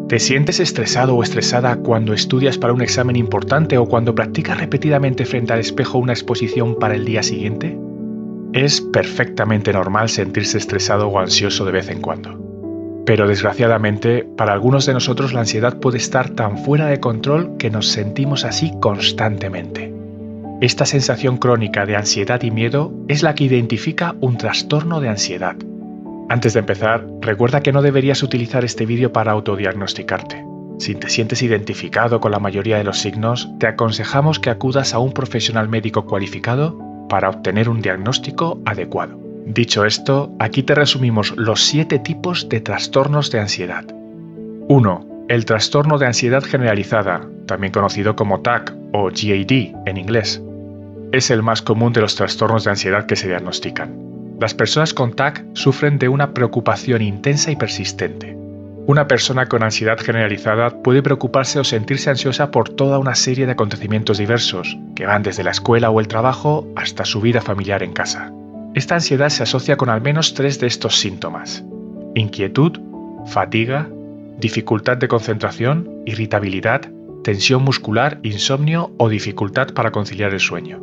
¿Te sientes estresado o estresada cuando estudias para un examen importante o cuando practicas repetidamente frente al espejo una exposición para el día siguiente? Es perfectamente normal sentirse estresado o ansioso de vez en cuando. Pero desgraciadamente, para algunos de nosotros la ansiedad puede estar tan fuera de control que nos sentimos así constantemente. Esta sensación crónica de ansiedad y miedo es la que identifica un trastorno de ansiedad. Antes de empezar, recuerda que no deberías utilizar este vídeo para autodiagnosticarte. Si te sientes identificado con la mayoría de los signos, te aconsejamos que acudas a un profesional médico cualificado para obtener un diagnóstico adecuado. Dicho esto, aquí te resumimos los 7 tipos de trastornos de ansiedad. 1. El trastorno de ansiedad generalizada, también conocido como TAC o GAD en inglés. Es el más común de los trastornos de ansiedad que se diagnostican. Las personas con TAC sufren de una preocupación intensa y persistente. Una persona con ansiedad generalizada puede preocuparse o sentirse ansiosa por toda una serie de acontecimientos diversos, que van desde la escuela o el trabajo hasta su vida familiar en casa. Esta ansiedad se asocia con al menos 3 de estos síntomas: inquietud, fatiga, dificultad de concentración, irritabilidad, tensión muscular, insomnio o dificultad para conciliar el sueño.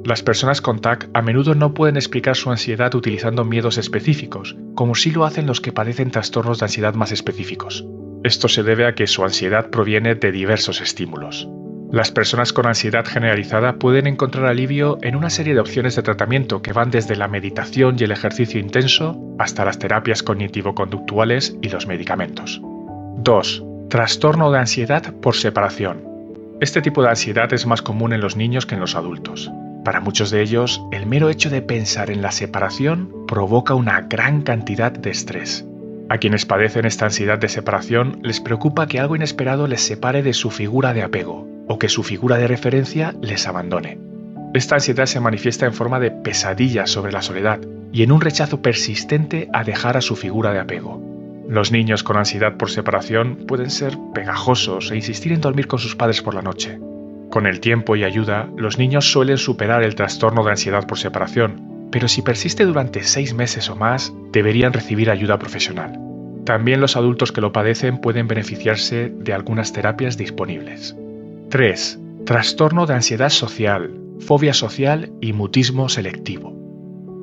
Las personas con TAC a menudo no pueden explicar su ansiedad utilizando miedos específicos, como sí lo hacen los que padecen trastornos de ansiedad más específicos. Esto se debe a que su ansiedad proviene de diversos estímulos. Las personas con ansiedad generalizada pueden encontrar alivio en una serie de opciones de tratamiento que van desde la meditación y el ejercicio intenso hasta las terapias cognitivo-conductuales y los medicamentos. 2. Trastorno de ansiedad por separación. Este tipo de ansiedad es más común en los niños que en los adultos. Para muchos de ellos, el mero hecho de pensar en la separación provoca una gran cantidad de estrés. A quienes padecen esta ansiedad de separación les preocupa que algo inesperado les separe de su figura de apego o que su figura de referencia les abandone. Esta ansiedad se manifiesta en forma de pesadillas sobre la soledad y en un rechazo persistente a dejar a su figura de apego. Los niños con ansiedad por separación pueden ser pegajosos e insistir en dormir con sus padres por la noche. Con el tiempo y ayuda, los niños suelen superar el trastorno de ansiedad por separación, pero si persiste durante 6 meses o más, deberían recibir ayuda profesional. También los adultos que lo padecen pueden beneficiarse de algunas terapias disponibles. 3. Trastorno de ansiedad social, fobia social y mutismo selectivo.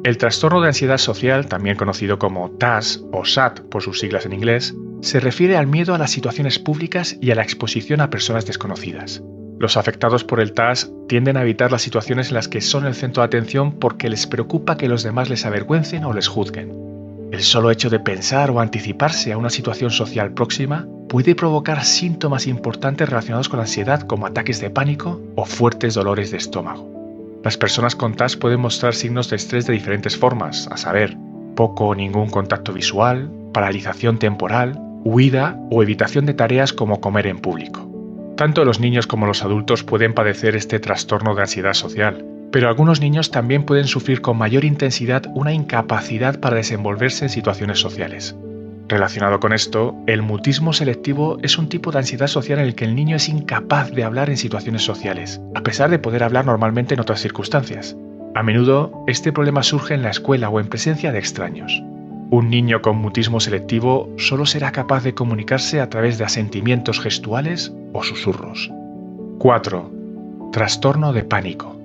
El trastorno de ansiedad social, también conocido como TAS o SAT por sus siglas en inglés, se refiere al miedo a las situaciones públicas y a la exposición a personas desconocidas. Los afectados por el TAS tienden a evitar las situaciones en las que son el centro de atención porque les preocupa que los demás les avergüencen o les juzguen. El solo hecho de pensar o anticiparse a una situación social próxima puede provocar síntomas importantes relacionados con la ansiedad como ataques de pánico o fuertes dolores de estómago. Las personas con TAS pueden mostrar signos de estrés de diferentes formas, a saber, poco o ningún contacto visual, paralización temporal, huida o evitación de tareas como comer en público. Tanto los niños como los adultos pueden padecer este trastorno de ansiedad social, pero algunos niños también pueden sufrir con mayor intensidad una incapacidad para desenvolverse en situaciones sociales. Relacionado con esto, el mutismo selectivo es un tipo de ansiedad social en el que el niño es incapaz de hablar en situaciones sociales, a pesar de poder hablar normalmente en otras circunstancias. A menudo, este problema surge en la escuela o en presencia de extraños. Un niño con mutismo selectivo solo será capaz de comunicarse a través de asentimientos gestuales o susurros. 4. Trastorno de pánico.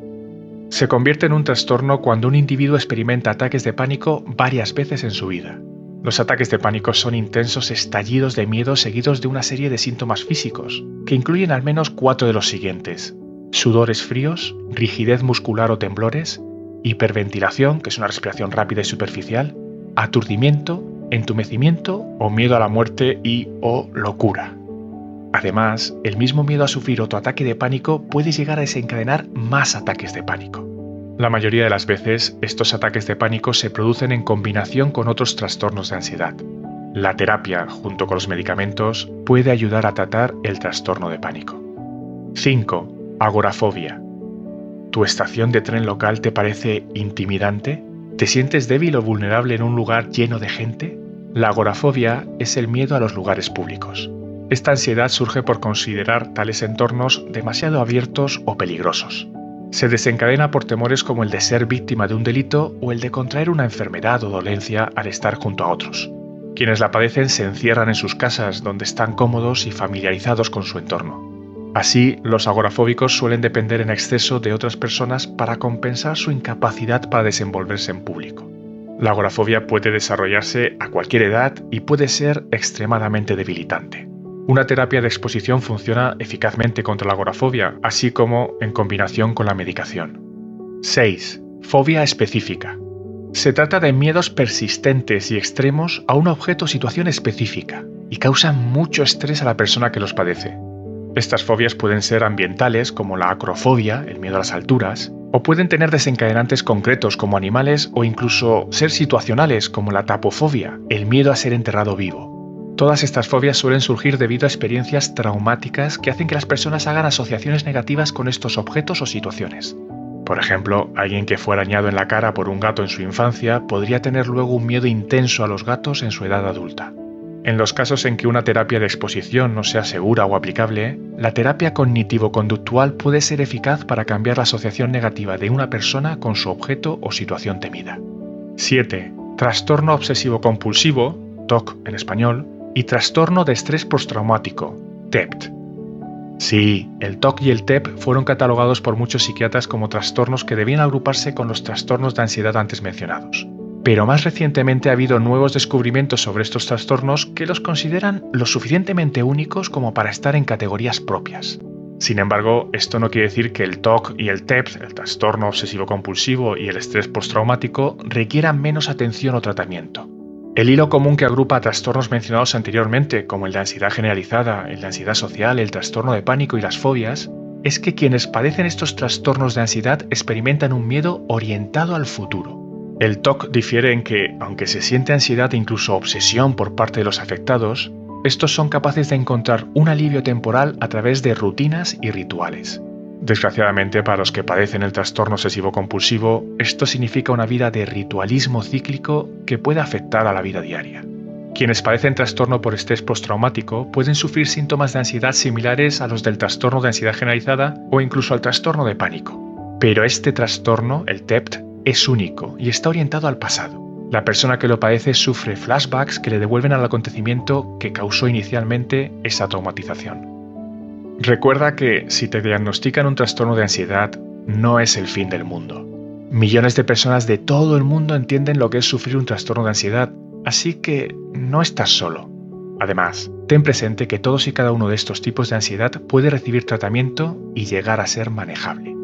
Se convierte en un trastorno cuando un individuo experimenta ataques de pánico varias veces en su vida. Los ataques de pánico son intensos estallidos de miedo seguidos de una serie de síntomas físicos, que incluyen al menos 4 de los siguientes: sudores fríos, rigidez muscular o temblores, hiperventilación, que es una respiración rápida y superficial, aturdimiento, entumecimiento o miedo a la muerte o locura. Además, el mismo miedo a sufrir otro ataque de pánico puede llegar a desencadenar más ataques de pánico. La mayoría de las veces, estos ataques de pánico se producen en combinación con otros trastornos de ansiedad. La terapia, junto con los medicamentos, puede ayudar a tratar el trastorno de pánico. 5. Agorafobia. ¿Tu estación de tren local te parece intimidante? ¿Te sientes débil o vulnerable en un lugar lleno de gente? La agorafobia es el miedo a los lugares públicos. Esta ansiedad surge por considerar tales entornos demasiado abiertos o peligrosos. Se desencadena por temores como el de ser víctima de un delito o el de contraer una enfermedad o dolencia al estar junto a otros. Quienes la padecen se encierran en sus casas, donde están cómodos y familiarizados con su entorno. Así, los agorafóbicos suelen depender en exceso de otras personas para compensar su incapacidad para desenvolverse en público. La agorafobia puede desarrollarse a cualquier edad y puede ser extremadamente debilitante. Una terapia de exposición funciona eficazmente contra la agorafobia, así como en combinación con la medicación. 6. Fobia específica. Se trata de miedos persistentes y extremos a un objeto o situación específica y causan mucho estrés a la persona que los padece. Estas fobias pueden ser ambientales, como la acrofobia, el miedo a las alturas, o pueden tener desencadenantes concretos como animales o incluso ser situacionales como la tapofobia, el miedo a ser enterrado vivo. Todas estas fobias suelen surgir debido a experiencias traumáticas que hacen que las personas hagan asociaciones negativas con estos objetos o situaciones. Por ejemplo, alguien que fue arañado en la cara por un gato en su infancia podría tener luego un miedo intenso a los gatos en su edad adulta. En los casos en que una terapia de exposición no sea segura o aplicable, la terapia cognitivo-conductual puede ser eficaz para cambiar la asociación negativa de una persona con su objeto o situación temida. 7. Trastorno obsesivo-compulsivo, TOC en español, y trastorno de estrés postraumático, TEPT. Sí, el TOC y el TEP fueron catalogados por muchos psiquiatras como trastornos que debían agruparse con los trastornos de ansiedad antes mencionados. Pero más recientemente ha habido nuevos descubrimientos sobre estos trastornos que los consideran lo suficientemente únicos como para estar en categorías propias. Sin embargo, esto no quiere decir que el TOC y el TEP, el trastorno obsesivo-compulsivo y el estrés postraumático, requieran menos atención o tratamiento. El hilo común que agrupa a trastornos mencionados anteriormente, como el de ansiedad generalizada, el de ansiedad social, el trastorno de pánico y las fobias, es que quienes padecen estos trastornos de ansiedad experimentan un miedo orientado al futuro. El TOC difiere en que, aunque se siente ansiedad e incluso obsesión por parte de los afectados, estos son capaces de encontrar un alivio temporal a través de rutinas y rituales. Desgraciadamente, para los que padecen el trastorno obsesivo-compulsivo, esto significa una vida de ritualismo cíclico que puede afectar a la vida diaria. Quienes padecen trastorno por estrés postraumático pueden sufrir síntomas de ansiedad similares a los del trastorno de ansiedad generalizada o incluso al trastorno de pánico. Pero este trastorno, el TEPT, es único y está orientado al pasado. La persona que lo padece sufre flashbacks que le devuelven al acontecimiento que causó inicialmente esa traumatización. Recuerda que si te diagnostican un trastorno de ansiedad, no es el fin del mundo. Millones de personas de todo el mundo entienden lo que es sufrir un trastorno de ansiedad, así que no estás solo. Además, ten presente que todos y cada uno de estos tipos de ansiedad puede recibir tratamiento y llegar a ser manejable.